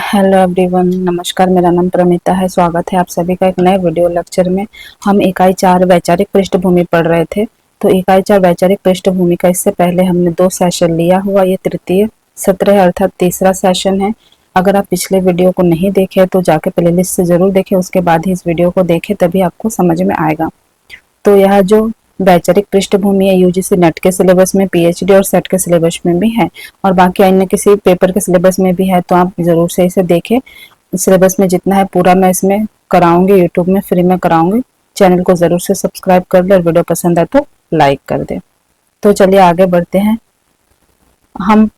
Hello everyone, नमस्कार। मेरा नाम प्रमिता है। स्वागत है आप सभी का एक नए वीडियो लेक्चर में। हम इकाई 4 वैचारिक पृष्ठभूमि पढ़ रहे थे। तो इकाई 4 वैचारिक पृष्ठभूमि का इससे पहले हमने 2 सेशन लिया हुआ, ये तृतीय सत्र है अर्थात तीसरा सेशन है। अगर आप पिछले वीडियो को नहीं देखे तो जाके प्लेलिस्ट से जरूर देखें, उसके बाद ही इस वीडियो को देखें, तभी आपको समझ में आएगा। तो यह जो वैचारिक पृष्ठभूमि है यूजीसी नेट के सिलेबस में, पीएचडी और सेट के सिलेबस में भी है और बाकी अन्य किसी पेपर के सिलेबस में भी है, तो आप जरूर से इसे देखें। सिलेबस में जितना है पूरा मैं इसमें कराऊंगी, यूट्यूब में फ्री में कराऊंगी। चैनल को जरूर से सब्सक्राइब कर ले और वीडियो पसंद आए तो लाइक कर दे। तो चलिए आगे बढ़ते हैं। हम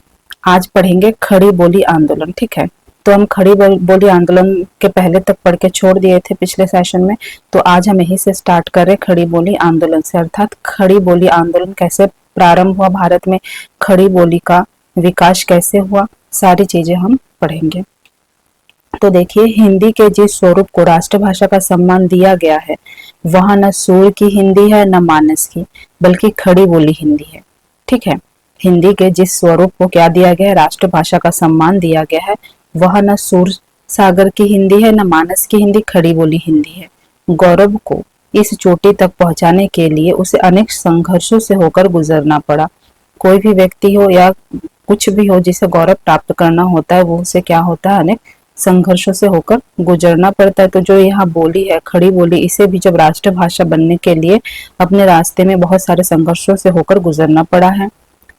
आज पढ़ेंगे खड़ी बोली आंदोलन। ठीक है, तो हम खड़ी बोली आंदोलन के पहले तक पढ़ के छोड़ दिए थे पिछले सेशन में, तो आज हम यहीं से स्टार्ट कर रहे खड़ी बोली आंदोलन से, अर्थात खड़ी बोली आंदोलन कैसे प्रारंभ हुआ, भारत में खड़ी बोली का विकास कैसे हुआ, सारी चीजें हम पढ़ेंगे। तो देखिए, हिंदी के जिस स्वरूप को राष्ट्रभाषा का सम्मान दिया गया है, वहां न सूर की हिंदी है न मानस की, बल्कि खड़ी बोली हिंदी है। ठीक है, हिंदी के जिस स्वरूप को क्या दिया गया है, राष्ट्रभाषा का सम्मान दिया गया है, वह न सूर सागर की हिंदी है न मानस की हिंदी, खड़ी बोली हिंदी है। गौरव को इस चोटी तक पहुंचाने के लिए उसे अनेक संघर्षों से होकर गुजरना पड़ा। कोई भी व्यक्ति हो या कुछ भी हो जिसे गौरव प्राप्त करना होता है, वो उसे क्या होता है, अनेक संघर्षों से होकर गुजरना पड़ता है। तो जो यहाँ बोली है खड़ी बोली, इसे भी जब राष्ट्रभाषा बनने के लिए अपने रास्ते में बहुत सारे संघर्षों से होकर गुजरना पड़ा है।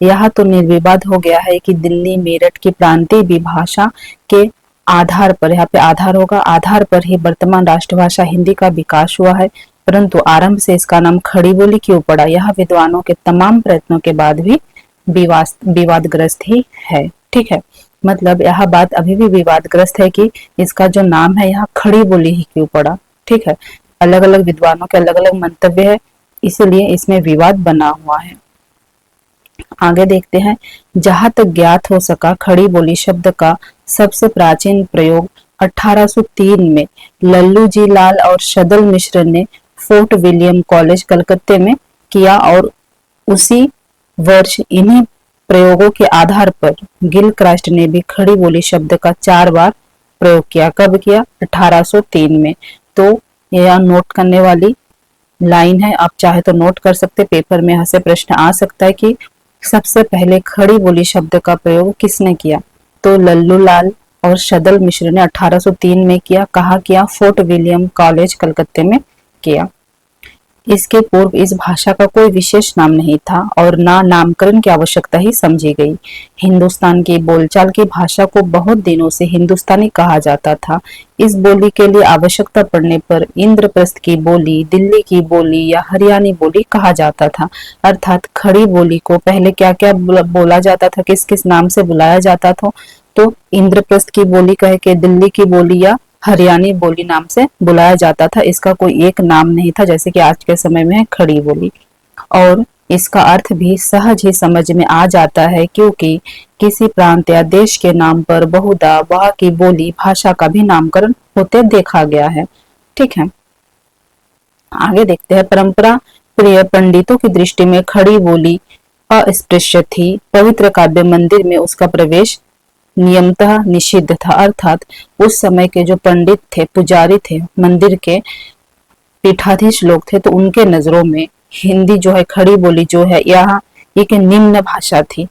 यह तो निर्विवाद हो गया है कि दिल्ली मेरठ की प्रांतीय विभाषा के आधार पर, यहाँ पे आधार होगा, आधार पर ही वर्तमान राष्ट्रभाषा हिंदी का विकास हुआ है। परंतु आरंभ से इसका नाम खड़ी बोली क्यों पड़ा, यह विद्वानों के तमाम प्रयत्नों के बाद भी विवादग्रस्त ही है। ठीक है, मतलब यह बात अभी भी विवादग्रस्त है कि इसका जो नाम है यहाँ खड़ी बोली ही क्यों पड़ा। ठीक है, अलग अलग विद्वानों के अलग अलग मंतव्य है, इसलिए इसमें विवाद बना हुआ है। आगे देखते हैं। जहां तक ज्ञात हो सका, खड़ी बोली शब्द का सबसे प्राचीन प्रयोग 1803 में लल्लू जी लाल और शदल मिश्र ने फोर्ट विलियम कॉलेज कलकत्ते में किया और उसी वर्ष इन्हीं प्रयोगों के आधार पर गिलक्रास्ट ने भी खड़ी बोली शब्द का 4 बार प्रयोग किया। कब किया? 1803 में। तो यह नोट करने वाली लाइन है, आप चाहे तो नोट कर सकते। पेपर में यहाँ से प्रश्न आ सकता है कि सबसे पहले खड़ी बोली शब्द का प्रयोग किसने किया? तो लल्लू लाल और शदल मिश्र ने 1803 में किया। कहाँ किया? फोर्ट विलियम कॉलेज कलकत्ते में किया। इसके पूर्व इस भाषा का कोई विशेष नाम नहीं था और ना नामकरण की आवश्यकता ही समझी गई। हिंदुस्तान की बोलचाल की भाषा को बहुत दिनों से हिंदुस्तानी कहा जाता था। इस बोली के लिए आवश्यकता पड़ने पर इंद्रप्रस्थ की बोली, दिल्ली की बोली या हरियाणी बोली कहा जाता था। अर्थात खड़ी बोली को पहले क्या क्या बोला जाता था, किस किस नाम से बुलाया जाता था? तो इंद्रप्रस्थ की बोली कह के दिल्ली की बोली या हरियाणी बोली नाम से बुलाया जाता था। इसका कोई एक नाम नहीं था, जैसे कि आज के समय में है खड़ी बोली। और इसका अर्थ भी सहज ही समझ में आ जाता है, क्योंकि किसी प्रांत या देश के नाम पर बहुधा वहां की बोली भाषा का भी नामकरण होते देखा गया है। ठीक है, आगे देखते हैं। परंपरा प्रिय पंडितों की दृष्टि में खड़ी बोली अस्पृश्य थी। पवित्र काव्य मंदिर में उसका प्रवेश नियमतः निषिद्ध था। अर्थात उस समय के जो पंडित थे, पुजारी थे, मंदिर के पीठाधीश लोग थे, तो उनके नजरों में हिंदी जो है, खड़ी बोली जो है, यहाँ एक निम्न भाषा थी।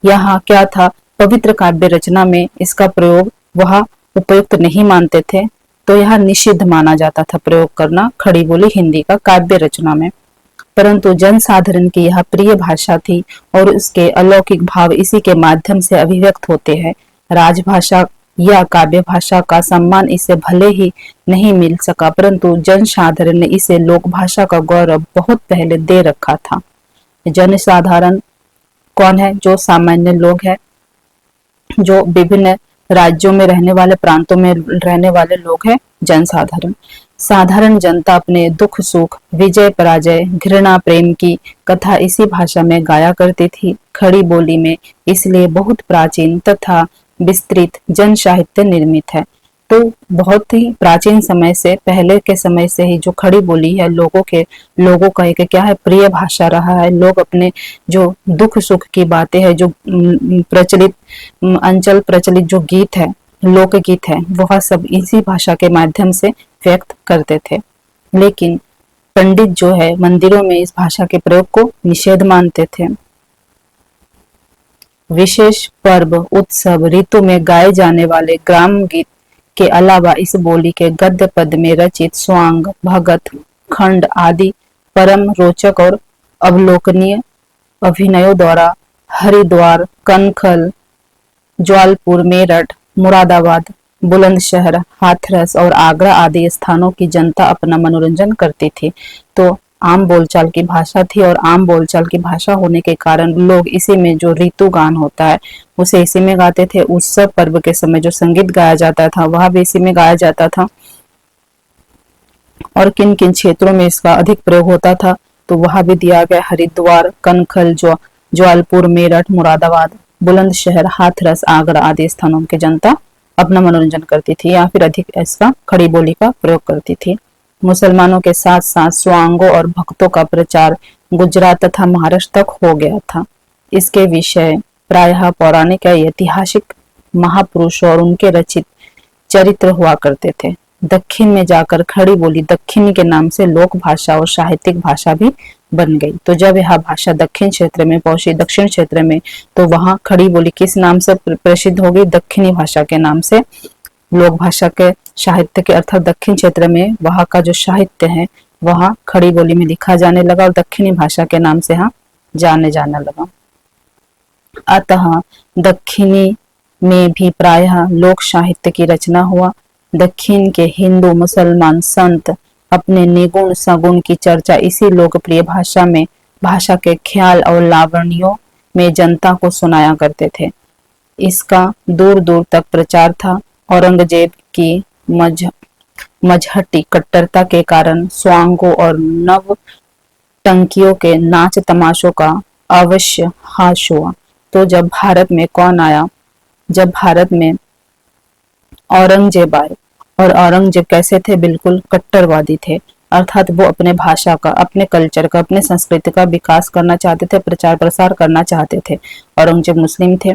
यहाँ क्या था? पवित्र काव्य रचना में इसका प्रयोग वह उपयुक्त नहीं मानते थे, तो यहाँ निषिद्ध माना जाता था प्रयोग करना खड़ी बोली हिंदी का काव्य रचना में। परंतु जनसाधारण की यह प्रिय भाषा थी और उसके अलौकिक भाव इसी के माध्यम से अभिव्यक्त होते हैं। राजभाषा या काव्य भाषा का सम्मान इसे भले ही नहीं मिल सका, परंतु जनसाधारण ने इसे लोक भाषा का गौरव बहुत पहले दे रखा था। जनसाधारण कौन है? जो सामान्य लोग हैं, जो विभिन्न राज्यों में रहने वाले, प्रांतों में रहने वाले लोग हैं, जनसाधारण। साधारण जनता अपने दुख सुख, विजय पराजय, घृणा प्रेम की कथा इसी भाषा में गाया करती थी, खड़ी बोली में। इसलिए बहुत प्राचीन तथा विस्तृत जन साहित्य निर्मित है। तो बहुत ही प्राचीन समय से, पहले के समय से ही जो खड़ी बोली है लोगों का एक क्या है, प्रिय भाषा रहा है। लोग अपने जो दुख सुख की बातें है, जो प्रचलित अंचल प्रचलित जो गीत है, लोकगीत है वह सब इसी भाषा के माध्यम से व्यक्त करते थे। लेकिन पंडित जो है मंदिरों में इस भाषा के प्रयोग को निषेध मानते थे। विशेष पर्व, उत्सव, ऋतु में गाए जाने वाले ग्राम गीत के अलावा इस बोली के गद्य पद में रचित स्वांग, भगत, खंड आदि परम रोचक और अवलोकनीय अभिनयों द्वारा हरिद्वार, कनखल, जौलपुर, मेरठ, मुरादाबाद, बुलंदशहर, हाथरस और आगरा आदि स्थानों की जनता अपना मनोरंजन करती थी। तो आम बोलचाल की भाषा थी और आम बोलचाल की भाषा होने के कारण लोग इसी में जो ऋतु गान होता है उसे इसी में गाते थे। उत्सव पर्व के समय जो संगीत गाया जाता था वह भी इसी में गाया जाता था। और किन किन क्षेत्रों में इसका अधिक प्रयोग होता था तो वह भी दिया गया। हरिद्वार, कनखल, जौलपुर, मेरठ, मुरादाबाद, बुलंदशहर, हाथरस, आगरा आदि स्थानों की जनता अपना मनोरंजन करती थी या फिर अधिक इसका खड़ी बोली का प्रयोग करती थी। मुसलमानों के साथ साथ स्वांगों और भक्तों का प्रचार गुजरात तथा महाराष्ट्र तक हो गया था। इसके विषय प्रायः पौराणिक या ऐतिहासिक महापुरुषों और उनके रचित चरित्र हुआ करते थे। दक्षिण में जाकर खड़ी बोली दक्षिणी के नाम से लोक भाषा और साहित्यिक भाषा भी बन गई। तो जब यह भाषा दक्षिण क्षेत्र में पहुंची, दक्षिण क्षेत्र में, तो वहां खड़ी बोली किस नाम से प्रसिद्ध हो गई? दक्षिणी भाषा के नाम से। लोक भाषा के साहित्य के अर्थात दक्षिण क्षेत्र में वहां का जो साहित्य है वह खड़ी बोली में लिखा जाने लगा और दक्षिणी भाषा के नाम से यहाँ जाने जाने लगा। अतः दक्षिणी में भी प्रायः लोक साहित्य की रचना हुआ। दक्षिण के हिंदू मुसलमान संत अपने निगुण सगुण की चर्चा इसी लोकप्रिय भाषा में, भाषा के ख्याल और लावण्यों में जनता को सुनाया करते थे। इसका दूर दूर तक प्रचार था। औरंगजेब की मजहटी कट्टरता के कारण स्वांगों और नवटंकियों के नाच तमाशों का अवश्य हास हुआ। तो जब भारत में कौन आया? जब भारत में औरंगजेब आए। और औरंगजेब कैसे थे? बिल्कुल कट्टरवादी थे। अर्थात वो अपने भाषा का, अपने कल्चर का, अपने संस्कृति का विकास करना चाहते थे, प्रचार प्रसार करना चाहते थे। औरंगजेब मुस्लिम थे।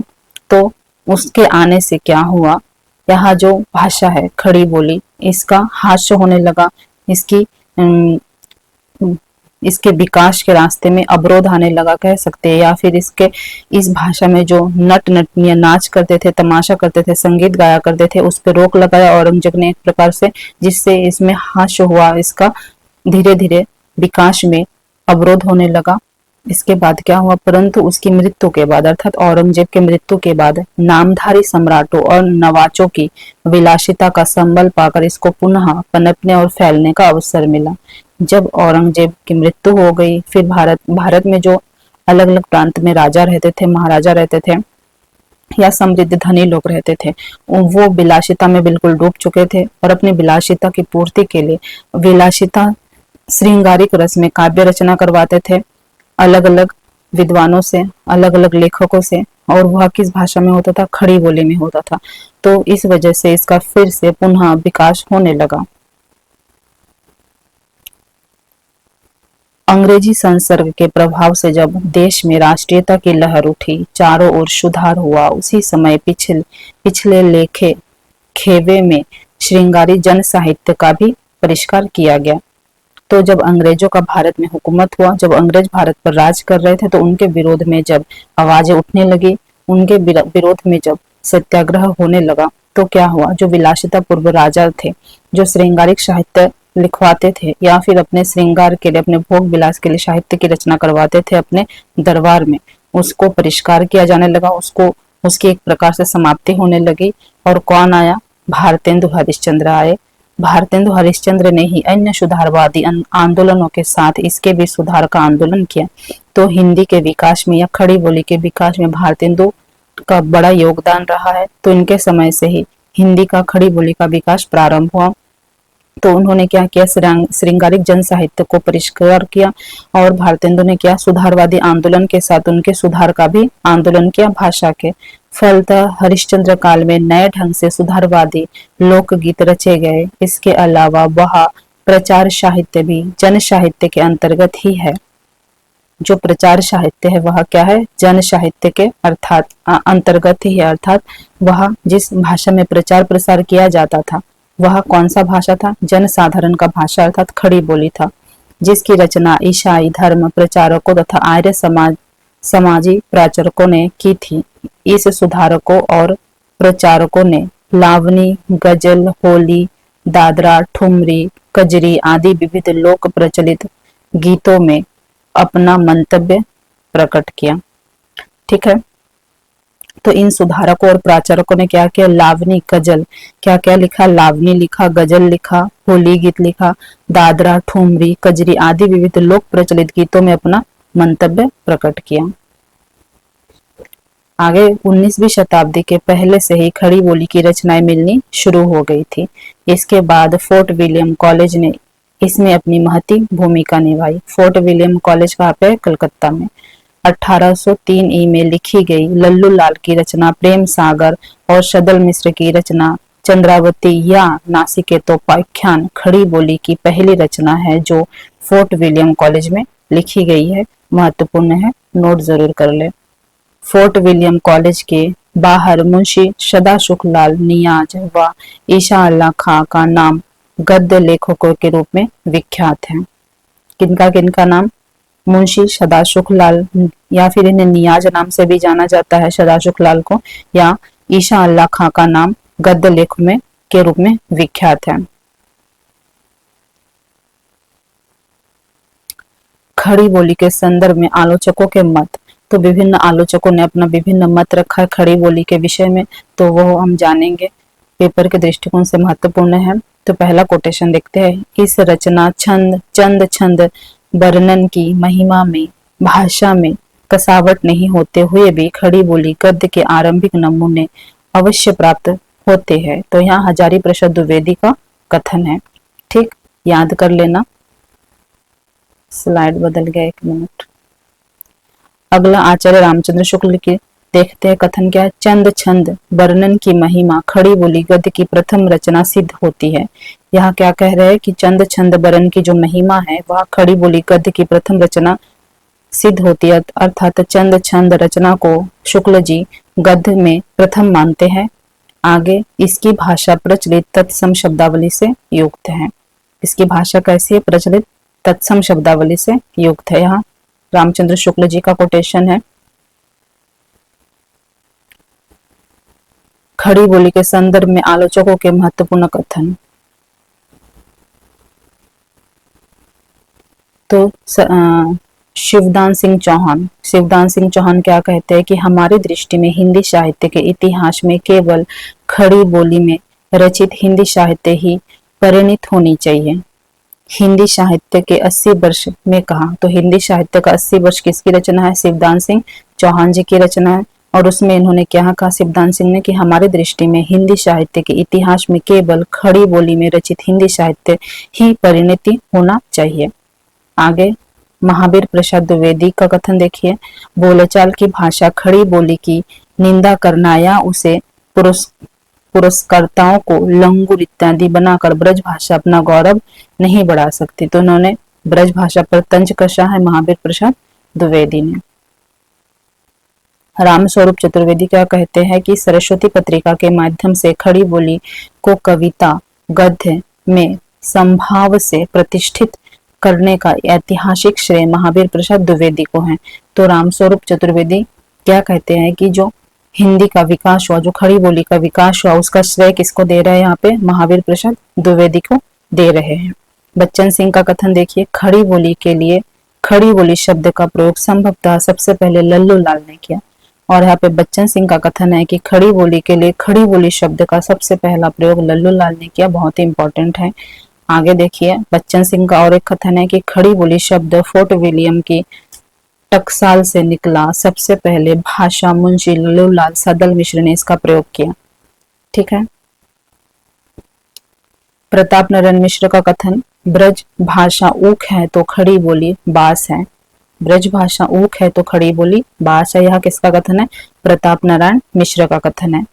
तो उसके आने से क्या हुआ? यहाँ जो भाषा है खड़ी बोली, इसका हास्य होने लगा। इसके विकास के रास्ते में अवरोध आने लगा कह सकते हैं। या फिर इस भाषा में जो नट नटनियां नाच करते थे, तमाशा करते थे, संगीत गाया करते थे, उस पर रोक लगाया औरंगजेब ने एक प्रकार से, जिससे इसमें हास्य हुआ। इसका धीरे धीरे विकास में अवरोध होने लगा। इसके बाद क्या हुआ? परंतु उसकी मृत्यु के बाद अर्थात औरंगजेब के मृत्यु के बाद नामधारी सम्राटों और नवाचों की विलासिता का संबल पाकर इसको पुनः पनपने और फैलने का अवसर मिला। जब औरंगजेब की मृत्यु हो गई, फिर भारत में जो अलग अलग प्रांत में राजा रहते थे, महाराजा रहते थे या समृद्ध धनी लोग रहते थे, वो विलासिता में बिल्कुल डूब चुके थे और अपनी विलासिता की पूर्ति के लिए विलासिता श्रृंगारिक रस में काव्य रचना करवाते थे अलग अलग विद्वानों से, अलग अलग लेखकों से। और वह किस भाषा में होता था? खड़ी बोली में होता था। तो इस वजह से इसका फिर से पुनः विकास होने लगा। अंग्रेजी संसर्ग के प्रभाव से जब देश में राष्ट्रीयता की लहर उठी, चारों ओर सुधार हुआ, उसी समय पिछले लेखे खेवे में श्रृंगारी जन साहित्य का भी परिष्कार किया गया। तो जब अंग्रेजों का भारत में हुकूमत हुआ, जब अंग्रेज भारत पर राज कर रहे थे, तो उनके विरोध में जब आवाजें उठने लगी, उनके विरोध में जब सत्याग्रह होने लगा, तो क्या हुआ? जो विलासिता पूर्व राजा थे, जो श्रृंगारिक साहित्य लिखवाते थे या फिर अपने श्रृंगार के लिए, अपने भोग विलास के लिए साहित्य की रचना करवाते थे अपने दरबार में, उसको परिष्कार किया जाने लगा, उसकी एक प्रकार से समाप्ति होने लगी। और कौन आया? भारतेंदु हरिश्चंद्र आए। भारतेंदु हरिश्चंद्र ने ही अन्य सुधारवादी आंदोलनों के साथ इसके भी सुधार का आंदोलन किया। तो हिंदी के विकास में या खड़ी बोली के विकास में भारतेंदु का बड़ा योगदान रहा है। तो इनके समय से ही हिंदी का, खड़ी बोली का विकास प्रारंभ हुआ। तो उन्होंने क्या किया? श्रृंगारिक जन साहित्य को परिष्कार किया और भारतेंदु ने क्या? सुधारवादी आंदोलन के साथ उनके सुधार का भी आंदोलन किया भाषा के। फलतः हरिश्चंद्र काल में नए ढंग से सुधारवादी लोकगीत रचे गए। इसके अलावा वह प्रचार साहित्य भी जन साहित्य के अंतर्गत ही है। जो प्रचार साहित्य है वह क्या है, जन साहित्य के अर्थात अंतर्गत ही है, अर्थात वह जिस भाषा में प्रचार प्रसार किया जाता था वह कौन सा भाषा था, जन साधारण का भाषा अर्थात खड़ी बोली था, जिसकी रचना ईसाई धर्म प्रचारकों तथा आर्य समाजी प्रचारकों ने की थी। इस सुधारकों और प्रचारकों ने लावनी, गजल, होली, दादरा, ठुमरी, कजरी आदि विविध लोक प्रचलित गीतों में अपना मंतव्य प्रकट किया। ठीक है, तो इन सुधारकों और प्रचारकों ने क्या किया, लावनी, गजल, क्या क्या लिखा, लावनी लिखा, गजल लिखा, होली गीत लिखा, दादरा, ठुमरी, कजरी आदि विविध लोक प्रचलित गीतों में अपना मंतव्य प्रकट किया। आगे 19वीं शताब्दी के पहले से ही खड़ी बोली की रचनाएं मिलनी शुरू हो गई थी। इसके बाद फोर्ट विलियम कॉलेज ने इसमें अपनी महती भूमिका निभाई। फोर्ट विलियम कॉलेज कहाँ पे, कलकत्ता में। 1803 ई में लिखी गई लल्लू लाल की रचना प्रेम सागर और सदल मिश्र की रचना चंद्रावती या नासिकेतोपाख्यान खड़ी बोली की पहली रचना है जो फोर्ट विलियम कॉलेज में लिखी गई है। महत्वपूर्ण है, नोट जरूर कर ले। फोर्ट विलियम कॉलेज के बाहर मुंशी सदाशुखलाल नियाज व ईशा अल्लाह खां का नाम गद्य लेखकों के रूप में विख्यात है। किनका नाम, मुंशी सदाशुखलाल, या फिर इन्हें नियाज नाम से भी जाना जाता है सदाशुखलाल को, या ईशा अल्लाह खां का नाम गद्य लेख में के रूप में विख्यात है। खड़ी बोली के संदर्भ में आलोचकों के मत, तो विभिन्न आलोचकों ने अपना विभिन्न मत रखा है खड़ी बोली के विषय में, तो वो हम जानेंगे, पेपर के दृष्टिकोण से महत्वपूर्ण है। तो पहला कोटेशन देखते हैं, इस रचना चंद छंद वर्णन की महिमा में भाषा में कसावट नहीं होते हुए भी खड़ी बोली गद्य के आरंभिक नमूने अवश्य प्राप्त होते हैं। तो यहाँ हजारी प्रसाद द्विवेदी का कथन है। ठीक, याद कर लेना। स्लाइड बदल गया, एक मिनट। अगला आचार्य रामचंद्र शुक्ल की देखते हैं, कथन क्या है, चंद छंद वर्णन की महिमा खड़ी बोली गद्य की प्रथम रचना सिद्ध होती है। यहाँ क्या कह रहे हैं कि चंद छंद वर्णन की जो महिमा है वह खड़ी बोली गद्य की प्रथम रचना सिद्ध होती है, अर्थात चंद छंद रचना को शुक्ल जी गद्य में प्रथम मानते हैं। आगे इसकी भाषा प्रचलित तत्सम शब्दावली से युक्त है। इसकी भाषा कैसी है, प्रचलित तत्सम शब्दावली से युक्त है। यहाँ रामचंद्र शुक्ल जी का कोटेशन है। खड़ी बोली के संदर्भ में आलोचकों के महत्वपूर्ण कथन, तो शिवदान सिंह चौहान क्या कहते हैं कि हमारी दृष्टि में हिंदी साहित्य के इतिहास में केवल खड़ी बोली में रचित हिंदी साहित्य ही परिणित होनी चाहिए। हिंदी साहित्य के 80 वर्ष में कहा, तो हिंदी साहित्य का 80 वर्ष किसकी रचना है, शिवदान सिंह चौहान जी की रचना है। और उसमें इन्होंने क्या कहा शिवदान सिंह ने कि हमारी दृष्टि में हिंदी साहित्य के इतिहास में केवल खड़ी बोली में रचित हिंदी साहित्य ही परिणति होना चाहिए। आगे महावीर प्रसाद द्विवेदी का कथन देखिए, बोलचाल की भाषा खड़ी बोली की निंदा करना या उसे पुरस्कर्ताओं को लंगूर इत्यादि बनाकर ब्रज भाषा अपना गौरव नहीं बढ़ा सकती। तो उन्होंने ब्रज भाषा पर तंज कसा है महावीर प्रसाद द्विवेदी ने। रामस्वरूप चतुर्वेदी क्या कहते हैं कि सरस्वती पत्रिका के माध्यम से खड़ी बोली को कविता गद्य में संभाव से प्रतिष्ठित करने का ऐतिहासिक श्रेय महावीर प्रसाद द्विवेदी को है। तो रामस्वरूप चतुर्वेदी क्या कहते हैं कि जो हिंदी का विकास हुआ, जो खड़ी बोली का विकास हुआ, उसका श्रेय किसको दे रहे हैं, यहाँ पे महावीर प्रसाद द्विवेदी को दे रहे हैं। बच्चन सिंह का कथन देखिए, खड़ी बोली के लिए खड़ी बोली शब्द का प्रयोग संभवतः सबसे पहले लल्लू लाल ने किया। और यहाँ पे बच्चन सिंह का कथन है कि खड़ी बोली के लिए खड़ी बोली शब्द का सबसे पहला प्रयोग लल्लू लाल ने किया। बहुत ही इंपॉर्टेंट है। आगे देखिए बच्चन सिंह का और एक कथन है कि खड़ी बोली शब्द फोर्ट विलियम की टकसाल से निकला, सबसे पहले भाषा मुंशी लल्लूलाल सदल मिश्र ने इसका प्रयोग किया। ठीक है। प्रताप नारायण मिश्र का कथन, ब्रज भाषा ऊख है तो खड़ी बोली बास है। ब्रज भाषा ऊख है तो खड़ी बोली बास है। यह किसका कथन है, प्रताप नारायण मिश्र का कथन है।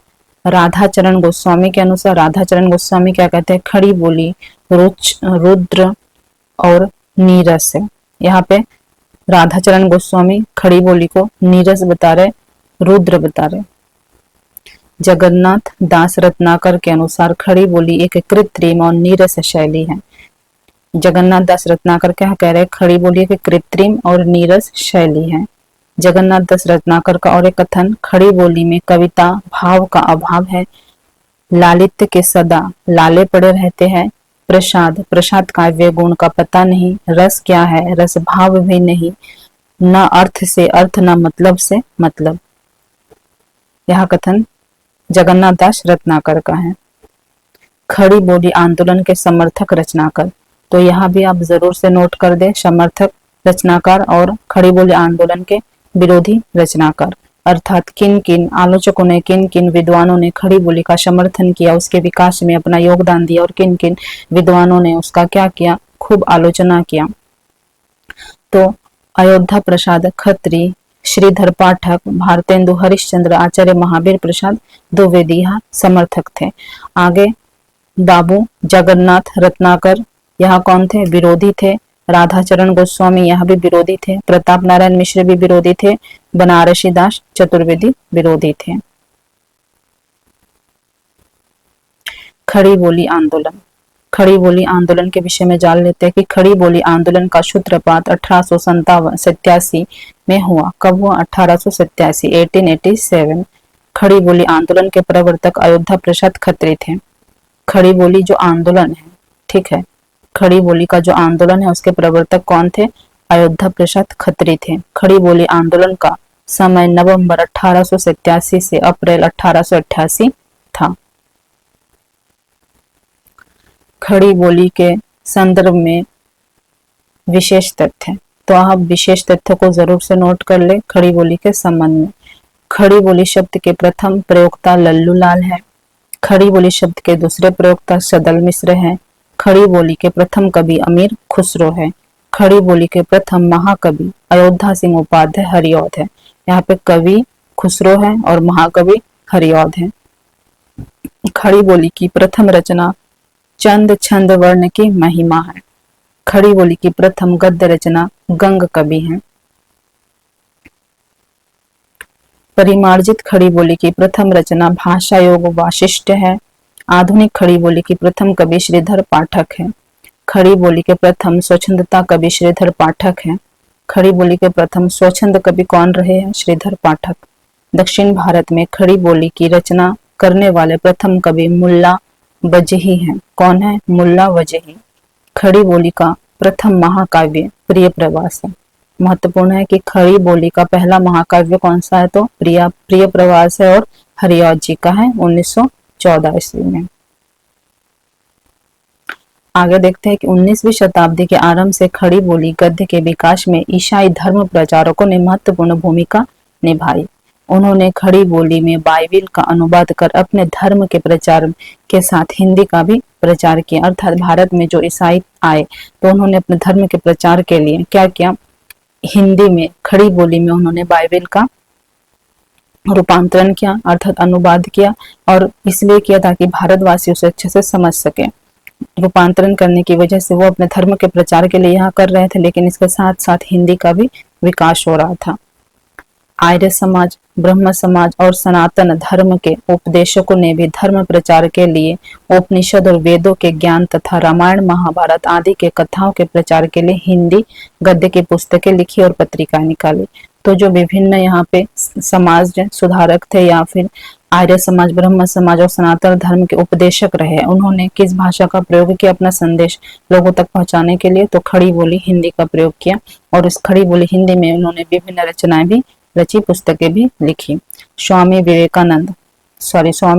राधाचरण गोस्वामी के अनुसार, राधाचरण गोस्वामी क्या कहते हैं, खड़ी बोली रुद्र और नीरस है। यहाँ पे राधाचरण गोस्वामी खड़ी बोली को नीरस बता रहे, रुद्र बता रहे। जगन्नाथ दास रत्नाकर के अनुसार खड़ी बोली एक कृत्रिम और नीरस शैली है। जगन्नाथ दास रत्नाकर क्या कह रहे हैं? खड़ी बोली एक कृत्रिम और नीरस शैली है। जगन्नाथ दास रत्नाकर का और एक कथन, खड़ी बोली में कविता भाव का अभाव है, लालित्य के सदा लाले पड़े रहते हैं, प्रसाद प्रसाद काव्य गुण का पता नहीं, रस क्या है रस भाव भी नहीं, न अर्थ से अर्थ न मतलब से मतलब। यह कथन जगन्नाथ दास रत्नाकर का है। खड़ी बोली आंदोलन के समर्थक रचनाकार, तो यहाँ भी आप जरूर से नोट कर दे, समर्थक रचनाकार और खड़ी बोली आंदोलन के विरोधी रचनाकार। अर्थात किन किन आलोचकों ने, किन किन विद्वानों ने खड़ी बोली का समर्थन किया, उसके विकास में अपना योगदान दिया, और किन किन विद्वानों ने उसका क्या किया, खूब आलोचना किया। तो अयोध्या प्रसाद खत्री, श्रीधर पाठक, भारतेंदु हरिश्चंद्र, आचार्य महावीर प्रसाद द्विवेदी यहाँ समर्थक थे। आगे बाबू जगन्नाथ रत्नाकर, यहाँ कौन थे? विरोधी थे। राधाचरण गोस्वामी यहाँ भी विरोधी थे। प्रताप नारायण मिश्र भी विरोधी थे। बनारसी दास चतुर्वेदी विरोधी थे। खड़ी बोली आंदोलन, खड़ी बोली आंदोलन के विषय में जान लेते हैं कि खड़ी बोली आंदोलन का सूत्रपात 1887 में हुआ। कब हुआ? 1887, 1887। खड़ी बोली आंदोलन के प्रवर्तक अयोध्या प्रसाद खत्री थे। खड़ी बोली जो आंदोलन है, ठीक है, खड़ी बोली का जो आंदोलन है उसके प्रवर्तक कौन थे? अयोध्या प्रसाद खत्री थे। खड़ी बोली आंदोलन का समय नवंबर 1887 से अप्रैल 1888 था। खड़ी बोली के संदर्भ में विशेष तथ्य, तो आप विशेष तथ्य को जरूर से नोट कर ले। खड़ी बोली के संबंध में खड़ी बोली शब्द के प्रथम प्रयोक्ता लल्लू लाल है। खड़ी बोली शब्द के दूसरे प्रयोक्ता सदल मिश्र है। खड़ी बोली के प्रथम कवि अमीर खुसरो है। खड़ी बोली के प्रथम महाकवि अयोध्या सिंह उपाध्याय हरिऔध है। यहाँ पे कवि खुसरो है और महाकवि हरिऔध है। खड़ी बोली की प्रथम रचना चंद छंद वर्ण की महिमा है। खड़ी बोली की प्रथम गद्य रचना गंग कवि है। परिमार्जित खड़ी बोली की प्रथम रचना भाषा योग वाशिष्ठ है। आधुनिक खड़ी बोली की प्रथम कवि श्रीधर पाठक है। खड़ी बोली के प्रथम स्वच्छंदता कवि श्रीधर पाठक है। खड़ी बोली के प्रथम स्वच्छंद कवि कौन रहे हैं? श्रीधर पाठक। दक्षिण भारत में खड़ी बोली की रचना करने वाले प्रथम कवि मुल्ला वजही हैं। कौन है? मुल्ला वजही। खड़ी बोली का प्रथम महाकाव्य प्रिय प्रवास है। महत्वपूर्ण है कि खड़ी बोली का पहला महाकाव्य कौन सा है? तो प्रिय प्रवास है और हरिऔध जी का है 1914 ईस्वी में। आगे देखते हैं कि 19वीं शताब्दी के आरंभ से खड़ी बोली गद्य के विकास में ईसाई धर्म प्रचारकों ने महत्वपूर्ण भूमिका निभाई। उन्होंने खड़ी बोली में बाइबिल का अनुवाद कर अपने धर्म के प्रचार के साथ हिंदी का भी प्रचार किया। अर्थात भारत में जो ईसाई आए तो उन्होंने अपने धर्म के प्रचार के लिए क्या किया? हिंदी में खड़ी बोली में उन्होंने बाइबिल का रूपांतरण किया, अर्थात अनुवाद किया, और इसलिए किया ताकि भारतवासी उसे अच्छे से समझ सके। रूपांतरण करने की वजह से वो अपने धर्म के प्रचार के लिए यहाँ कर रहे थे, लेकिन इसके साथ साथ हिंदी का भी विकास हो रहा था। आर्य समाज, ब्रह्म समाज और सनातन धर्म के उपदेशकों ने भी धर्म प्रचार के लिए उपनिषद और वेदों के ज्ञान तथा रामायण महाभारत आदि के कथाओं के प्रचार के लिए हिंदी गद्य की पुस्तकें लिखी और पत्रिकाएं निकाली। तो जो विभिन्न यहाँ पे समाज सुधारक थे या फिर आर्य समाज, ब्रह्म समाज और सनातन धर्म के उपदेशक रहे, उन्होंने किस भाषा का प्रयोग किया अपना संदेश लोगों तक पहुंचाने के लिए? तो खड़ी बोली हिंदी का प्रयोग किया, और इस खड़ी बोली हिंदी में उन्होंने विभिन्न रचनाएं भी रची, पुस्तकें भी लिखी। स्वामी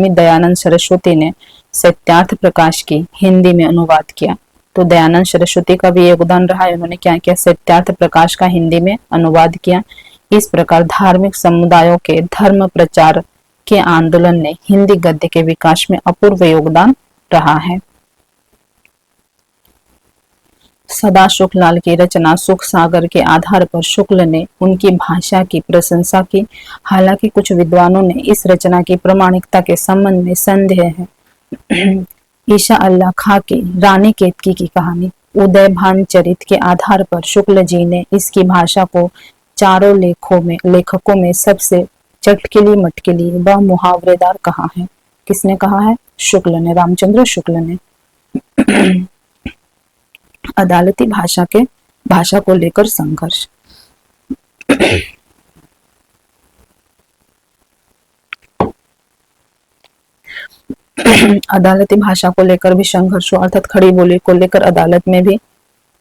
दयानंद सरस्वती ने सत्यार्थ प्रकाश की हिंदी में अनुवाद किया। तो दयानंद सरस्वती का भी योगदान रहा है। उन्होंने क्या किया? सत्यार्थ प्रकाश का हिंदी में अनुवाद किया। इस प्रकार धार्मिक समुदायों के धर्म प्रचार के आंदोलन ने हिंदी गद्य के विकास में अपूर्व योगदान रहा है। सदा शुक्लाल की रचना सुख सागर के आधार पर शुक्ल ने उनकी भाषा की प्रशंसा की। हालांकि कुछ विद्वानों ने इस रचना की प्रामाणिकता के संबंध में संदेह है। ईशा अल्लाह खां की रानी केतकी की कहानी उदयभान चरित के आधार पर शुक्ल जी ने इसकी भाषा को चारों लेखकों में सबसे चटकिली मटकिली व मुहावरेदार कहा है। किसने कहा है? शुक्ल ने, रामचंद्र शुक्ल ने। अदालती भाषा को लेकर संघर्ष। अदालती भाषा को लेकर भी संघर्ष हुआ, अर्थात खड़ी बोली को लेकर अदालत में भी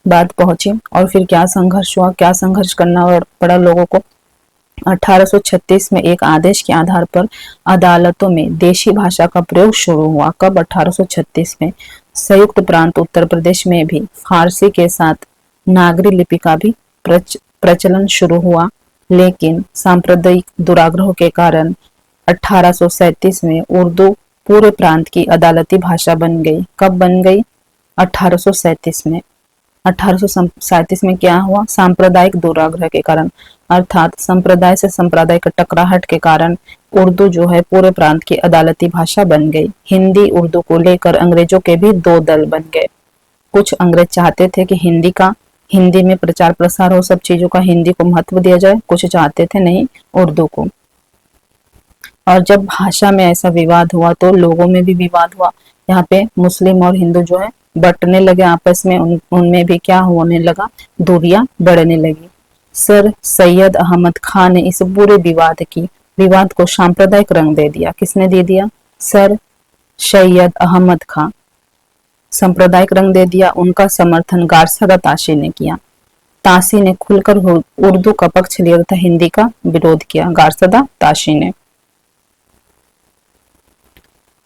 बात पहुंची। और फिर क्या संघर्ष हुआ, क्या संघर्ष करना पड़ा लोगों को? 1836 में एक आदेश के आधार पर अदालतों में देशी भाषा का प्रयोग शुरू हुआ। कब? 1836 में। संयुक्त प्रांत उत्तर प्रदेश में भी फारसी के साथ नागरी लिपि का भी प्रचलन शुरू हुआ, लेकिन सांप्रदायिक दुराग्रह के कारण 1837 में उर्दू पूरे प्रांत की अदालती भाषा बन गई। कब बन गई? 1837 में। 1837 में क्या हुआ? सांप्रदायिक दुराग्रह के कारण, अर्थात संप्रदाय से संप्रदाय का टकराहट के कारण उर्दू जो है पूरे प्रांत की अदालती भाषा बन गई। हिंदी उर्दू को लेकर अंग्रेजों के भी दो दल बन गए। कुछ अंग्रेज चाहते थे कि हिंदी में प्रचार प्रसार हो, सब चीजों का हिंदी को महत्व दिया जाए। कुछ चाहते थे नहीं, उर्दू को। और जब भाषा में ऐसा विवाद हुआ तो लोगों में भी विवाद हुआ। यहाँ पे मुस्लिम और हिंदू जो है बंटने लगे आपस में, उनमें भी क्या होने लगा? दूरियां बढ़ने लगी। सर सैयद अहमद खान ने इस पूरे विवाद को सांप्रदायिक रंग दे दिया। किसने दे दिया? सर सैयद अहमद खान सांप्रदायिक रंग दे दिया। उनका समर्थन गारसादा ताशी ने किया। ताशी ने खुलकर उर्दू का पक्ष लिया तथा हिंदी का विरोध किया। गारसादा ताशी ने।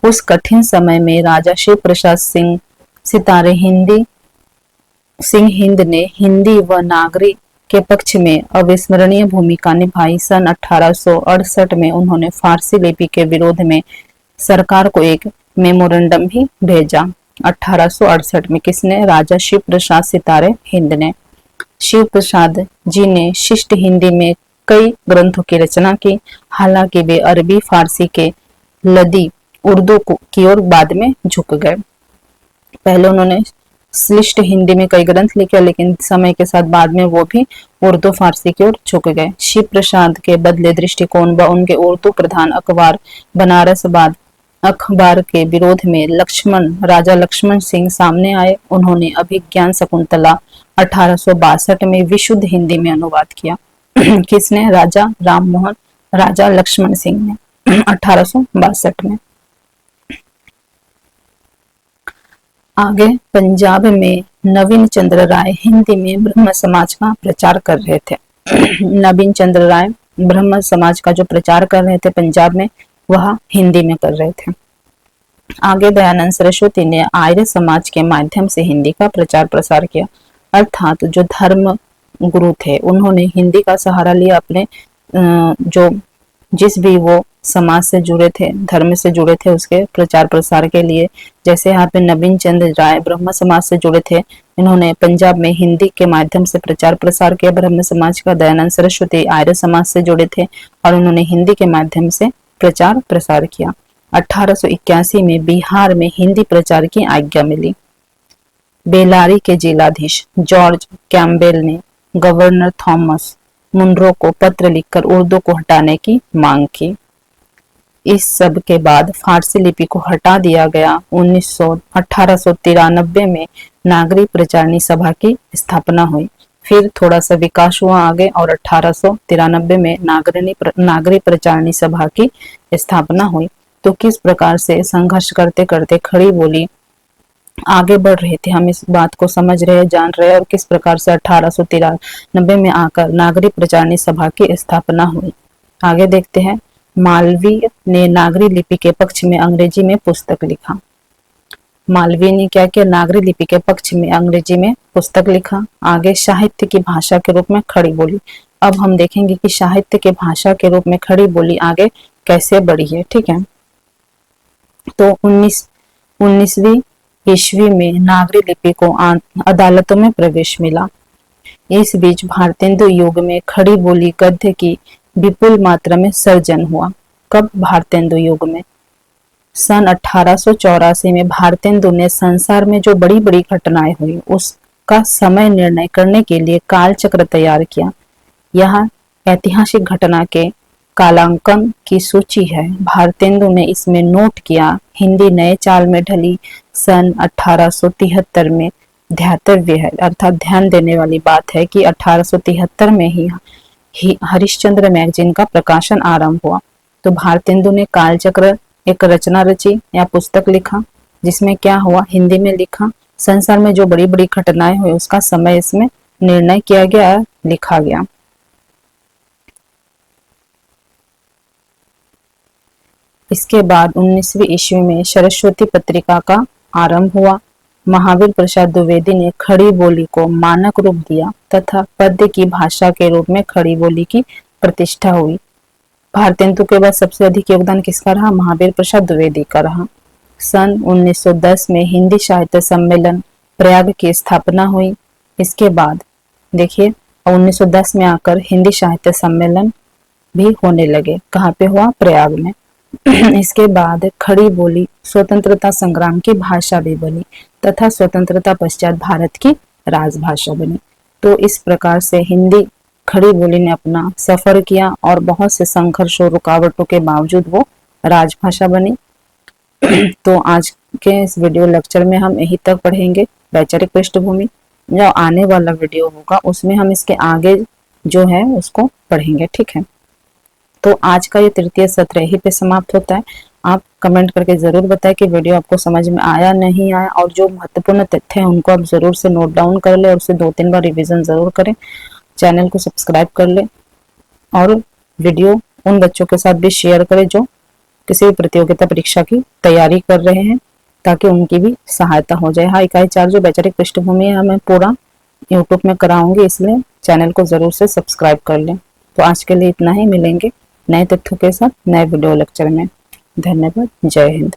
उस कठिन समय में राजा शिव प्रसाद सिंह सितारे हिंद ने हिंदी व नागरी के पक्ष में अविस्मरणीय भूमिका निभाई। सन 1868 में उन्होंने फारसी लिपि के विरोध में सरकार को एक मेमोरेंडम भी भेजा। 1868 में किसने? राजा शिव प्रसाद सितारे हिंद ने। शिव प्रसाद जी ने शिष्ट हिंदी में कई ग्रंथों की रचना की। हालांकि वे अरबी फारसी के लदी उर्दू की ओर बाद में झुक गए। पहले उन्होंने श्लिष्ट हिंदी में कई ग्रंथ लिखे, लेकिन समय के साथ बाद में वो भी उर्दू फारसी की ओर झुक गए। शिव प्रसाद के बदले दृष्टिकोण व उनके उर्दू प्रधान अखबार बनारस बाद अखबार के विरोध में राजा लक्ष्मण सिंह सामने आए। उन्होंने अभिज्ञान शकुंतला 1862 में विशुद्ध हिंदी में अनुवाद किया। किसने? राजा लक्ष्मण सिंह ने 1862 में। आगे पंजाब में नवीन चंद्र राय हिंदी में ब्रह्म समाज का प्रचार कर रहे थे। नवीन चंद्र राय ब्रह्म समाज का जो प्रचार कर रहे थे पंजाब में, वह हिंदी में कर रहे थे। आगे दयानंद सरस्वती ने आर्य समाज के माध्यम से हिंदी का प्रचार प्रसार किया, अर्थात जो धर्म गुरु थे उन्होंने हिंदी का सहारा लिया अपने जो जिस भी वो समाज से जुड़े थे, धर्म से जुड़े थे, उसके प्रचार प्रसार के लिए। जैसे यहाँ पे नवीन चंद्र राय ब्रह्म समाज से जुड़े थे, इन्होंने पंजाब में हिंदी के माध्यम से प्रचार प्रसार किया ब्रह्म समाज का। दयानंद सरस्वती आर्य समाज से जुड़े थे और उन्होंने हिंदी के माध्यम से प्रचार प्रसार किया। 1881 में बिहार में हिंदी प्रचार की आज्ञा मिली। बेलारी के जिलाधीश जॉर्ज कैम्पबेल ने गवर्नर थॉमस मुनरो को पत्र लिखकर उर्दू को हटाने की मांग की। इस सब के बाद फारसी लिपि को हटा दिया गया। 1893 में नागरी प्रचारणी सभा की स्थापना हुई। फिर थोड़ा सा विकास हुआ आगे और 1893 में नागरी प्रचारणी सभा की स्थापना हुई। तो किस प्रकार से संघर्ष करते करते खड़ी बोली आगे बढ़ रहे थे, हम इस बात को समझ रहे, जान रहे, और किस प्रकार से 1893 में आकर नागरी प्रचारणी सभा की स्थापना हुई। आगे देखते हैं। मालवीय ने नागरी लिपि के पक्ष में अंग्रेजी में पुस्तक लिखा। मालवीय ने क्या किया? नागरी लिपि के पक्ष में अंग्रेजी में पुस्तक लिखा। आगे साहित्य की भाषा के रूप में खड़ी बोली। अब हम देखेंगे कि साहित्य के भाषा के रूप में खड़ी बोली आगे कैसे बढ़ी है। ठीक है, तो 19वीं ईस्वी में नागरी लिपि को अदालतों में प्रवेश मिला। इस बीच भारतेंदु युग में खड़ी बोली गद्य की विपुल मात्रा में सर्जन हुआ। कब? भारतेंदु युग में। सन 1884 में भारतेंदु ने संसार में जो बड़ी बड़ी घटनाएं हुई उस का समय निर्णय करने के लिए काल चक्र तैयार किया। यह ऐतिहासिक घटना के कालांकन की सूची है। भारतेंदु ने इसमें नोट किया, हिंदी नए चाल में ढली सन 1873 में ध्यातव्य है, अर्थात ध्यान देने वाली बात है कि 1873 में ही हरिश्चंद्र मैगजीन का प्रकाशन आरंभ हुआ। तो भारतेंदु ने कालचक्र एक रचना रची या पुस्तक लिखा, जिसमें क्या हुआ, हिंदी में लिखा, संसार में जो बड़ी बड़ी घटनाएं हुई उसका समय इसमें निर्णय किया गया, लिखा गया। इसके बाद 19वीं ईस्वी में सरस्वती पत्रिका का आरंभ हुआ। महावीर प्रसाद द्विवेदी ने खड़ी बोली को मानक रूप दिया तथा पद्य की भाषा के रूप में खड़ी बोली की प्रतिष्ठा हुई। भारतेंदु के बाद सबसे अधिक योगदान किसका रहा? महावीर प्रसाद द्विवेदी का रहा। सन 1910 में हिंदी साहित्य सम्मेलन प्रयाग की स्थापना हुई। इसके बाद देखिए 1910 में आकर हिंदी साहित्य सम्मेलन भी होने लगे। कहाँ पे हुआ? प्रयाग में। इसके बाद खड़ी बोली स्वतंत्रता संग्राम की भाषा भी बनी तथा स्वतंत्रता पश्चात भारत की राजभाषा बनी। तो इस प्रकार से हिंदी खड़ी बोली ने अपना सफर किया और बहुत से संघर्ष और रुकावटों के बावजूद वो राजभाषा बनी। तो आज के इस वीडियो लेक्चर में हम यही तक पढ़ेंगे वैचारिक पृष्ठभूमि। जो आने वाला वीडियो होगा उसमें हम इसके आगे जो है उसको पढ़ेंगे, ठीक है। तो आज का ये तृतीय सत्र यहीं पे समाप्त होता है। आप कमेंट करके जरूर बताएं कि वीडियो आपको समझ में आया नहीं आया, और जो महत्वपूर्ण तथ्य हैं उनको आप जरूर से नोट डाउन कर ले और उसे 2-3 बार रिवीजन जरूर करें। चैनल को सब्सक्राइब कर ले और वीडियो उन बच्चों के साथ भी शेयर करें जो किसी भी प्रतियोगिता परीक्षा की तैयारी कर रहे हैं, ताकि उनकी भी सहायता हो जाए। हाँ, इकाई 4 जो वैचारिक पृष्ठभूमि है मैं पूरा यूट्यूब में कराऊंगी, इसलिए चैनल को जरूर से सब्सक्राइब कर लें। तो आज के लिए इतना ही, मिलेंगे नए तथ्यों के साथ नए वीडियो लेक्चर में। धन्यवाद। जय हिंद।